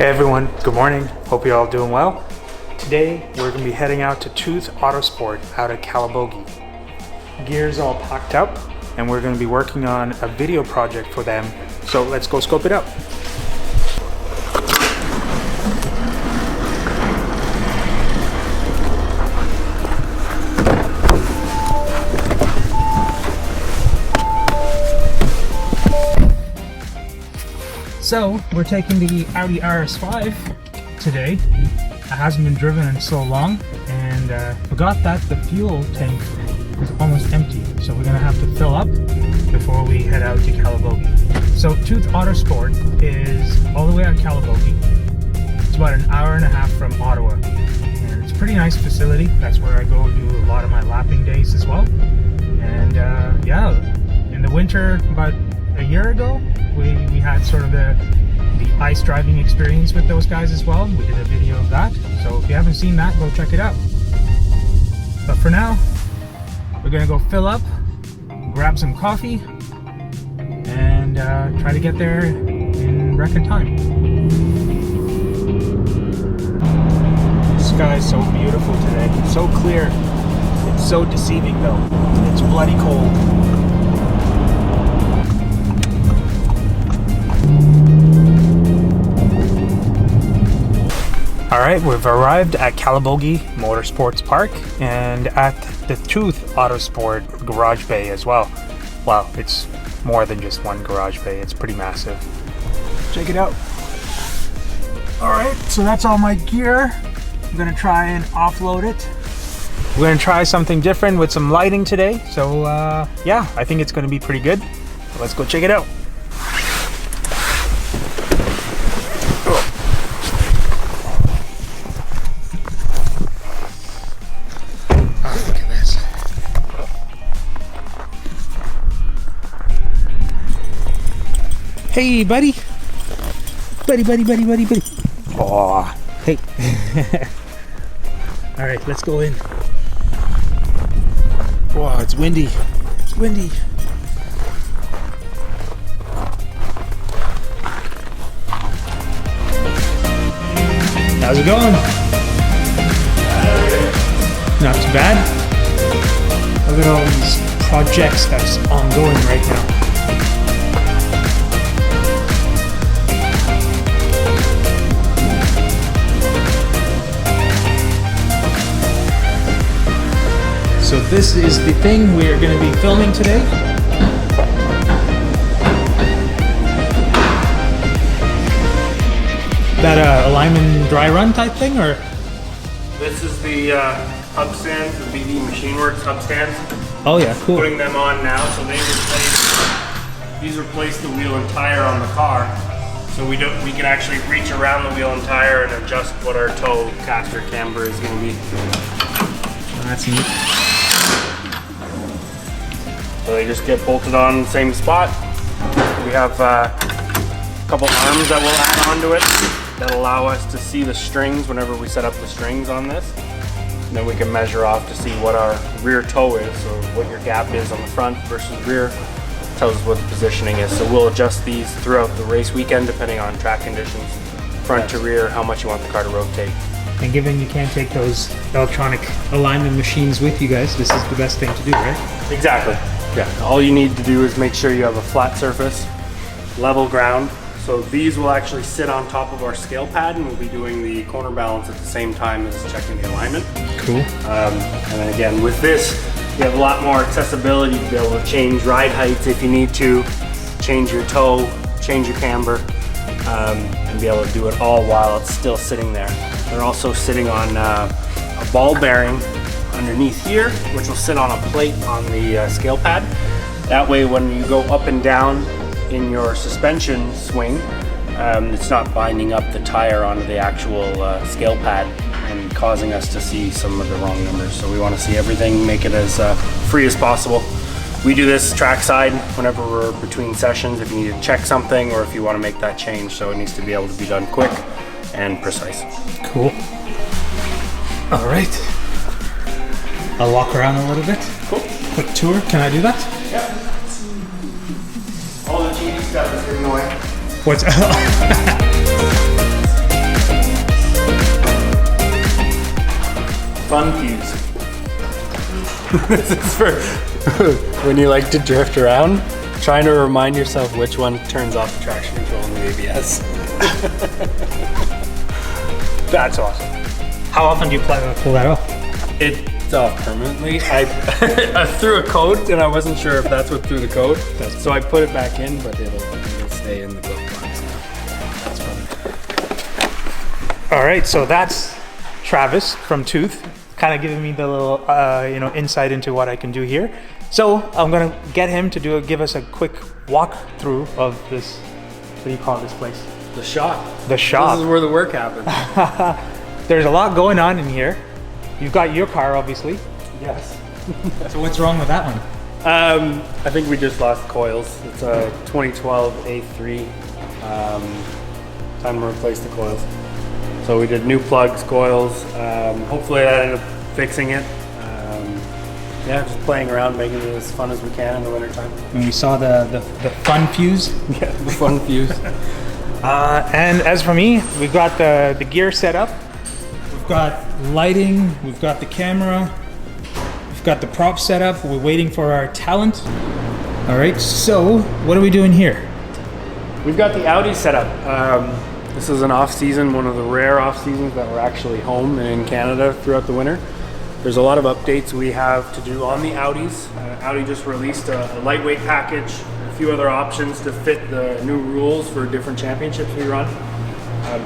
Hey everyone, good morning. Hope you're all doing well. Today we're going to be heading out to TWOth Autosport out at Calabogie. Gear's all packed up and we're going to be working on a video project for them. So let's go scope it out. So we're taking the Audi RS5 today. It hasn't been driven in so long, and forgot that the fuel tank is almost empty. So we're gonna have to fill up before we head out to Calabogie. So TWOth Autosport is all the way at Calabogie. It's about an hour and a half from Ottawa, and it's a pretty nice facility. That's where I go do a lot of my lapping days as well. And yeah, in the winter about a year ago, we had sort of the ice driving experience with those guys as well. We did a video of that, so if you haven't seen that, go check it out. But for now, we're gonna go fill up, grab some coffee, and try to get there in record time. The sky is so beautiful today. It's so clear. It's so deceiving though. It's bloody cold. Alright, we've arrived at Calabogie Motorsports Park and at the TWOth Autosport garage bay as well. Wow, it's more than just one garage bay, it's pretty massive. Check it out. Alright, so that's all my gear. I'm gonna try and offload it. We're gonna try something different with some lighting today, so yeah, I think it's gonna be pretty good. So let's go check it out. Hey, buddy. Buddy. Aw, hey. All right, let's go in. Wow, it's windy. It's windy. How's it going? Not too bad. Look at all these projects that's ongoing right now. So this is the thing we are going to be filming today. That alignment dry run type thing, or? This is the hub stands, the BD Machineworks hub stands. Oh yeah, cool. Putting them on now, so these replace the wheel and tire on the car. So we can actually reach around the wheel and tire and adjust what our toe caster camber is going to be. Oh, that's neat. So they just get bolted on in the same spot. We have a couple arms that we'll add onto it that allow us to see the strings whenever we set up the strings on this. And then we can measure off to see what our rear toe is, so what your gap is on the front versus rear. Tells us what the positioning is. So we'll adjust these throughout the race weekend depending on track conditions, front to rear, how much you want the car to rotate. And given you can't take those electronic alignment machines with you guys, this is the best thing to do, right? Exactly. Yeah. All you need to do is make sure you have a flat surface, level ground. So these will actually sit on top of our scale pad, and we'll be doing the corner balance at the same time as checking the alignment. Cool. And then again, with this, you have a lot more accessibility to be able to change ride heights if you need to, change your toe, change your camber, and be able to do it all while it's still sitting there. They're also sitting on a ball bearing underneath here, which will sit on a plate on the scale pad. That way when you go up and down in your suspension swing, it's not binding up the tire onto the actual scale pad and causing us to see some of the wrong numbers. So we want to see everything, make it as free as possible. We do this trackside whenever we're between sessions, if you need to check something or if you want to make that change, so it needs to be able to be done quick and precise. Cool. All right. I'll walk around a little bit. Cool. Quick tour. Can I do that? Yeah. All the cheesy stuff is getting away. What's fun fuse. This is for when you like to drift around, trying to remind yourself which one turns off the traction control and the ABS. That's awesome. How often do you pull that off? It's off permanently. I threw a code and I wasn't sure if that's what threw the code. So I put it back in, but it'll stay in the glove box now. That's fun. All right, so that's Travis from TWOth, kind of giving me the little insight into what I can do here. So I'm gonna get him to give us a quick walkthrough of this. What do you call this place? The shop. The shop. This is where the work happens. There's a lot going on in here. You've got your car, obviously. Yes. So what's wrong with that one? I think we just lost coils. It's a 2012 A3. Time to replace the coils. So we did new plugs, coils. Hopefully that ended up fixing it. Yeah, just playing around, making it as fun as we can in the wintertime. And we saw the fun fuse. Yeah, the fun fuse. And as for me, we've got the gear set up. We've got lighting, we've got the camera, we've got the prop set up. We're waiting for our talent. All right, so what are we doing here? We've got the Audi set up. This is an off season, one of the rare off seasons that we're actually home in Canada throughout the winter. There's a lot of updates we have to do on the Audis. Audi just released a lightweight package, a few other options to fit the new rules for different championships we run.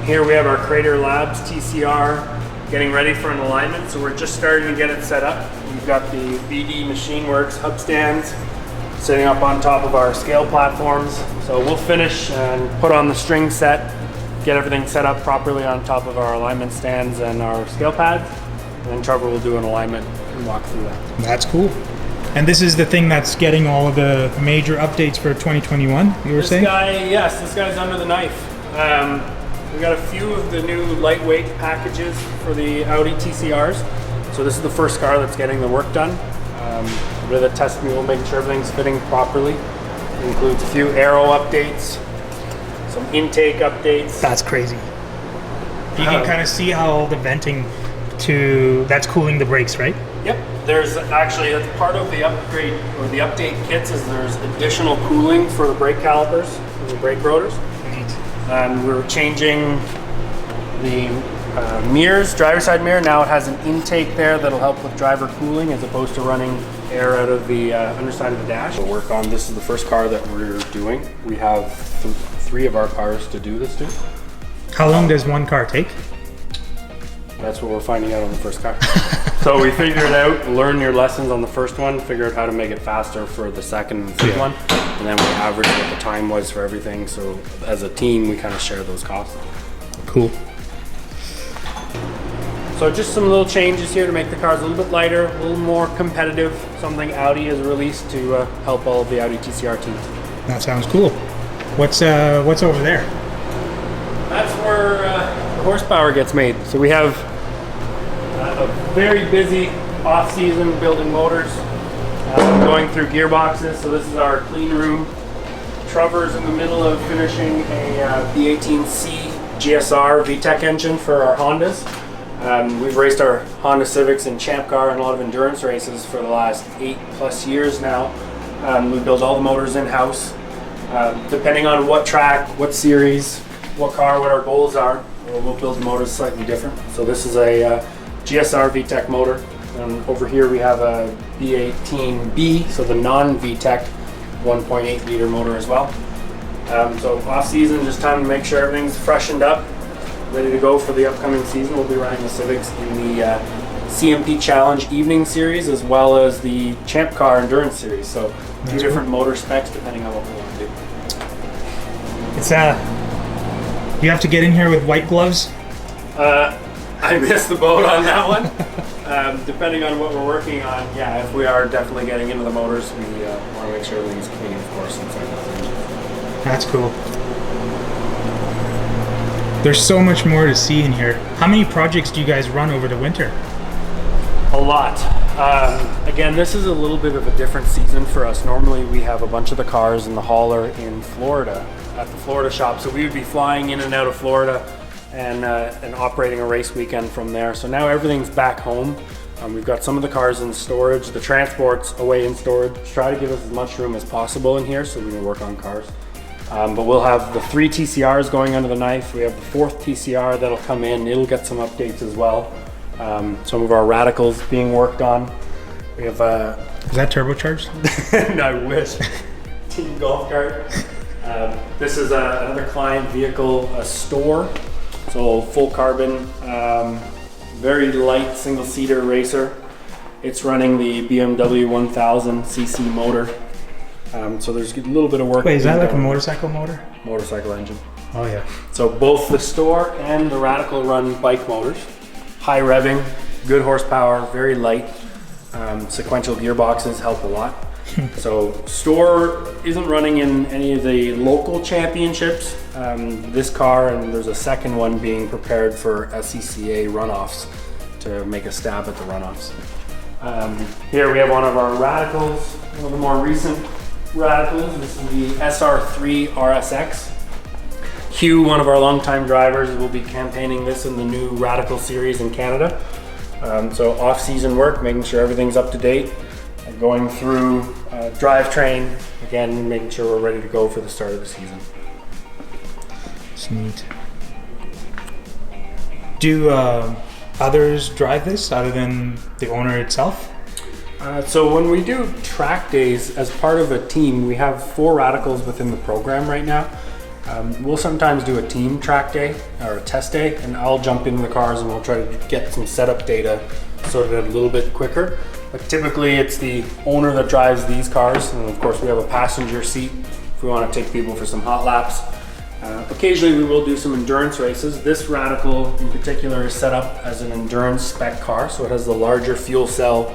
Here we have our Crater Labs TCR getting ready for an alignment, so we're just starting to get it set up. We've got the BD Machine Works hub stands sitting up on top of our scale platforms. So we'll finish and put on the string set, get everything set up properly on top of our alignment stands and our scale pads. And then Trevor will do an alignment and walk through that. That's cool. And this is the thing that's getting all of the major updates for 2021, you were saying? Yes, this guy's under the knife. We got a few of the new lightweight packages for the Audi TCRs. So this is the first car that's getting the work done. With a test mule, making sure everything's fitting properly. It includes a few aero updates, some intake updates. That's crazy. You can kind of see how the venting that's cooling the brakes, right? Yep. There's actually, that's part of the upgrade or the update kits, is there's additional cooling for the brake calipers and the brake rotors. We're changing the mirrors, driver side mirror. Now it has an intake there that'll help with driver cooling as opposed to running air out of the underside of the dash. We'll work on, this is the first car that we're doing. We have three of our cars to do this to. How long does one car take? That's what we're finding out on the first car. So we figured out, learn your lessons on the first one, figure out how to make it faster for the second and third one, and then we averaged what the time was for everything. So as a team, we kind of share those costs. Cool. So just some little changes here to make the cars a little bit lighter, a little more competitive, something Audi has released to help all of the Audi TCR teams. That sounds cool. What's over there? That's where the horsepower gets made. So we have a very busy off-season building motors, going through gearboxes. So this is our clean room. Trevor's in the middle of finishing a V18C GSR VTEC engine for our Hondas. We've raced our Honda Civics in Champ Car and a lot of endurance races for the last 8+ years now. We build all the motors in-house. Depending on what track, what series, what car, what our goals are, we'll build the motors slightly different. So this is a GSR VTEC motor. And over here we have a V18B, so the non-VTEC 1.8 liter motor as well. So off season, just time to make sure everything's freshened up, ready to go for the upcoming season. We'll be running the Civics in the CMP Challenge Evening Series as well as the Champ Car Endurance Series. So two different motor specs depending on what we want to do. It's you have to get in here with white gloves. I missed the boat on that one. Depending on what we're working on, yeah, if we are definitely getting into the motors, we want to make sure everything's clean, of course, inside those engines. That's cool. There's so much more to see in here. How many projects do you guys run over the winter? A lot. Again, this is a little bit of a different season for us. Normally we have a bunch of the cars in the hauler in Florida at the Florida shop. So we would be flying in and out of Florida and operating a race weekend from there. So now everything's back home. We've got some of the cars in storage, the transport's away in storage. Try to give us as much room as possible in here so we can work on cars. But we'll have the 3 TCRs going under the knife. We have the 4th TCR that'll come in. It'll get some updates as well. Some of our radicals being worked on. We have Is that turbocharged? no, I wish. Team golf cart. This is another client vehicle, a store. So full carbon, very light single-seater racer. It's running the BMW 1000cc motor. So there's a little bit of work. Wait, is that like a motorcycle motor? Motorcycle engine. Oh yeah. So both the store and the Radical run bike motors. High revving, good horsepower, very light. Sequential gearboxes help a lot. So store isn't running in any of the local championships. This car, and there's a second one being prepared for SCCA runoffs to make a stab at the runoffs. Here we have one of our Radicals, one of the more recent Radicals. This is the SR3 RSX. Hugh, one of our longtime drivers, will be campaigning this in the new Radical series in Canada. So off-season work, making sure everything's up to date, going through drivetrain, again, making sure we're ready to go for the start of the season. It's neat. Do others drive this other than the owner itself? So when we do track days as part of a team, we have 4 Radicals within the program right now. We'll sometimes do a team track day or a test day, and I'll jump into the cars and we'll try to get some setup data sorted out a little bit quicker. But typically it's the owner that drives these cars, and of course we have a passenger seat if we want to take people for some hot laps. Occasionally we will do some endurance races. This Radical in particular is set up as an endurance spec car, so it has the larger fuel cell,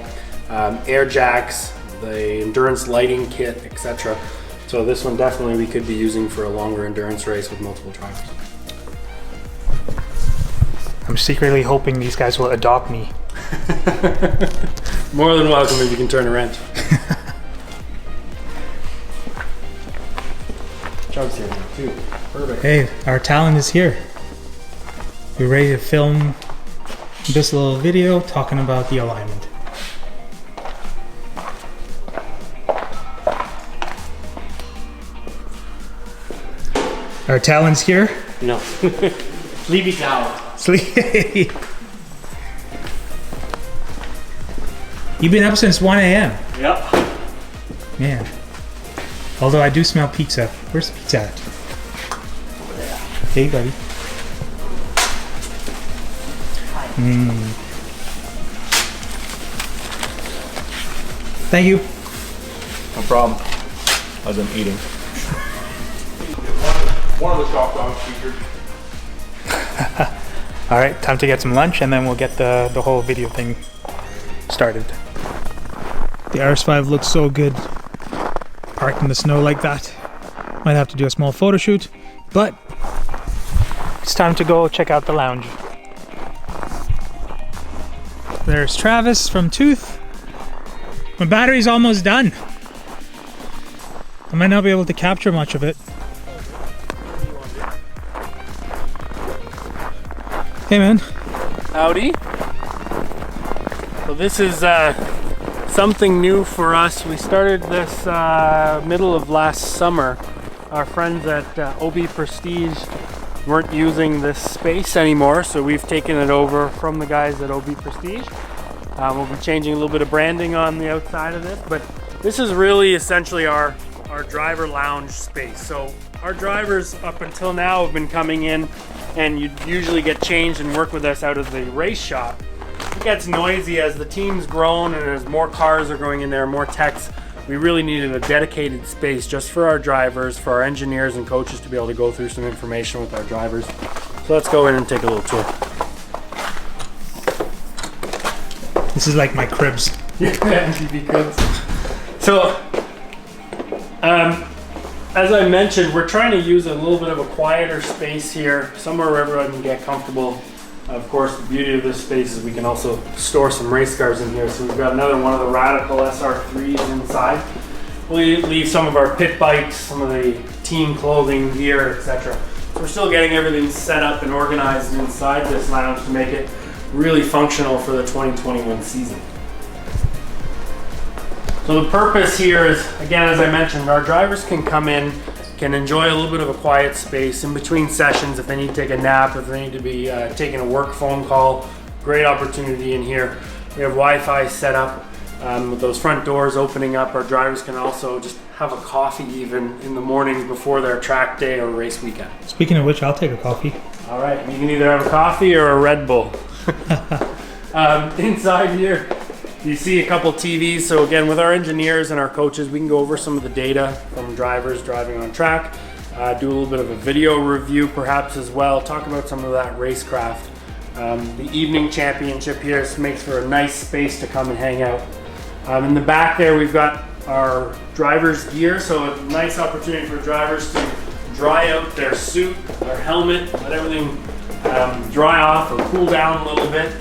air jacks, the endurance lighting kit, etc. So this one definitely we could be using for a longer endurance race with multiple drivers. I'm secretly hoping these guys will adopt me. More than welcome if you can turn a wrench. Chuck's here now too. Perfect. Hey, our talent is here. We're ready to film this little video talking about the alignment. Our talent's here. No. Sleepy talent. Sleep. You've been up since 1 a.m. Yep. Man. Although I do smell pizza. Where's the pizza at? Hey, buddy. Thank you. No problem. As I'm eating. One of the top dog speakers. All right, time to get some lunch, and then we'll get the whole video thing started. The RS5 looks so good parked in the snow like that. Might have to do a small photo shoot, but it's time to go check out the lounge. There's Travis from TWOth. My battery's almost done. I might not be able to capture much of it. Hey man. Howdy. So this is something new for us. We started this middle of last summer. Our friends at OB Prestige weren't using this space anymore, so we've taken it over from the guys at OB Prestige. We'll be changing a little bit of branding on the outside of this, but this is really essentially our driver lounge space. So our drivers up until now have been coming in, and you'd usually get changed and work with us out of the race shop. It gets noisy as the team's grown and as more cars are going in there, more techs. We really needed a dedicated space just for our drivers, for our engineers and coaches to be able to go through some information with our drivers. So let's go in and take a little tour. This is like my cribs. Yeah, MTV cribs. So, as I mentioned, we're trying to use a little bit of a quieter space here, somewhere where everyone can get comfortable. Of course, the beauty of this space is we can also store some race cars in here. So we've got another one of the Radical SR3s inside. We'll leave some of our pit bikes, some of the team clothing, gear, etc. So we're still getting everything set up and organized inside this lounge to make it really functional for the 2021 season. So the purpose here is, again, as I mentioned, our drivers can come in, can enjoy a little bit of a quiet space in between sessions if they need to take a nap, if they need to be taking a work phone call. Great opportunity in here. We have Wi-Fi set up with those front doors opening up. Our drivers can also just have a coffee even in the mornings before their track day or race weekend. Speaking of which, I'll take a coffee. All right, you can either have a coffee or a Red Bull. Inside here, you see a couple TVs. So again, with our engineers and our coaches, we can go over some of the data from drivers driving on track, do a little bit of a video review perhaps as well, talk about some of that racecraft. The evening championship here makes for a nice space to come and hang out. In the back there, we've got our drivers' gear, so a nice opportunity for drivers to dry out their suit, their helmet, let everything dry off or cool down a little bit.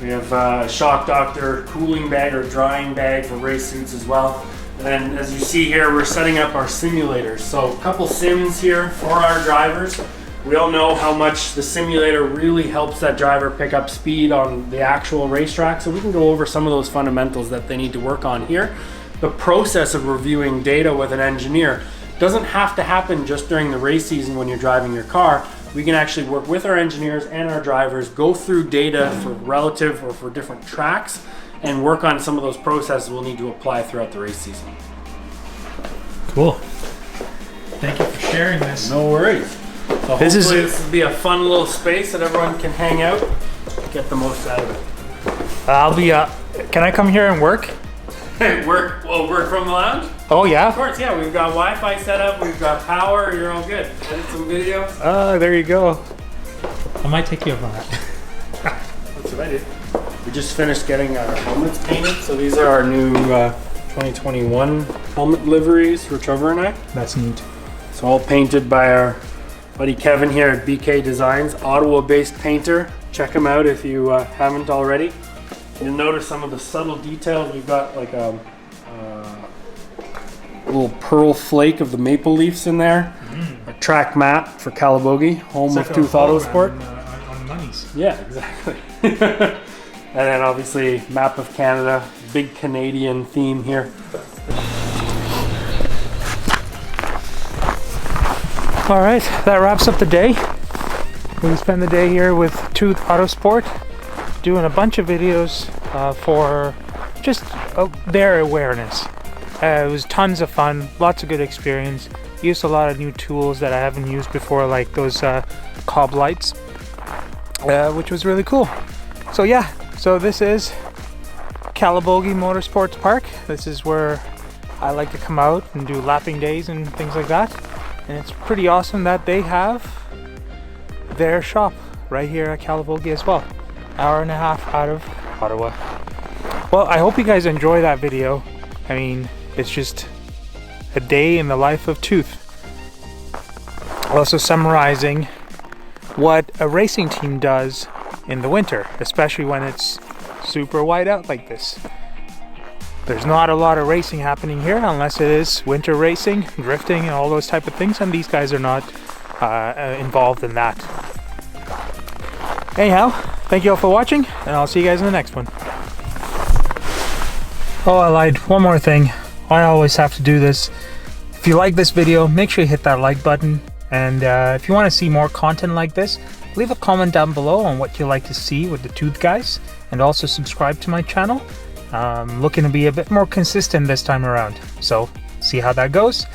We have a Shock Doctor cooling bag or drying bag for race suits as well. And then as you see here, we're setting up our simulators. So a couple sims here for our drivers. We all know how much the simulator really helps that driver pick up speed on the actual racetrack. So we can go over some of those fundamentals that they need to work on here. The process of reviewing data with an engineer doesn't have to happen just during the race season when you're driving your car. We can actually work with our engineers and our drivers, go through data for relative or for different tracks, and work on some of those processes we'll need to apply throughout the race season. Cool. Thank you for sharing this. No worries. So this will be a fun little space that everyone can hang out, get the most out of it. I'll be, can I come here and work? Work from the lounge? Oh yeah? Of course, yeah. We've got Wi-Fi set up, we've got power, you're all good. Edit some videos. Oh, there you go. I might take you up on that. That's what I did. We just finished getting our helmets painted, so these are our new 2021 helmet liveries for Trevor and I. That's neat. It's all painted by our buddy Kevin here at BK Designs, Ottawa-based painter. Check him out if you haven't already. You'll notice some of the subtle details. We've got like a little pearl flake of the maple leafs in there. A track map for Calabogie, home of TWOth Autosport. On monies. Yeah, exactly. And then obviously map of Canada, big Canadian theme here. All right, that wraps up the day. We spent the day here with TWOth Autosport, doing a bunch of videos for just their awareness. It was tons of fun, lots of good experience. Used a lot of new tools that I haven't used before, like those cob lights, which was really cool. So yeah, so this is Calabogie Motorsports Park. This is where I like to come out and do lapping days and things like that. And it's pretty awesome that they have their shop right here at Calabogie as well. Hour and a half out of Ottawa. Well, I hope you guys enjoy that video. I mean, it's just a day in the life of TWOth. Also summarizing what a racing team does in the winter, especially when it's super white out like this. There's not a lot of racing happening here unless it is winter racing, drifting, and all those type of things, and these guys are not involved in that. Anyhow, thank you all for watching, and I'll see you guys in the next one. Oh, I lied. One more thing. I always have to do this. If you like this video, make sure you hit that like button. And if you want to see more content like this, leave a comment down below on what you'd like to see with the TWOth guys. And also subscribe to my channel. I'm looking to be a bit more consistent this time around. So, see how that goes.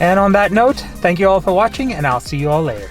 And on that note, thank you all for watching, and I'll see you all later.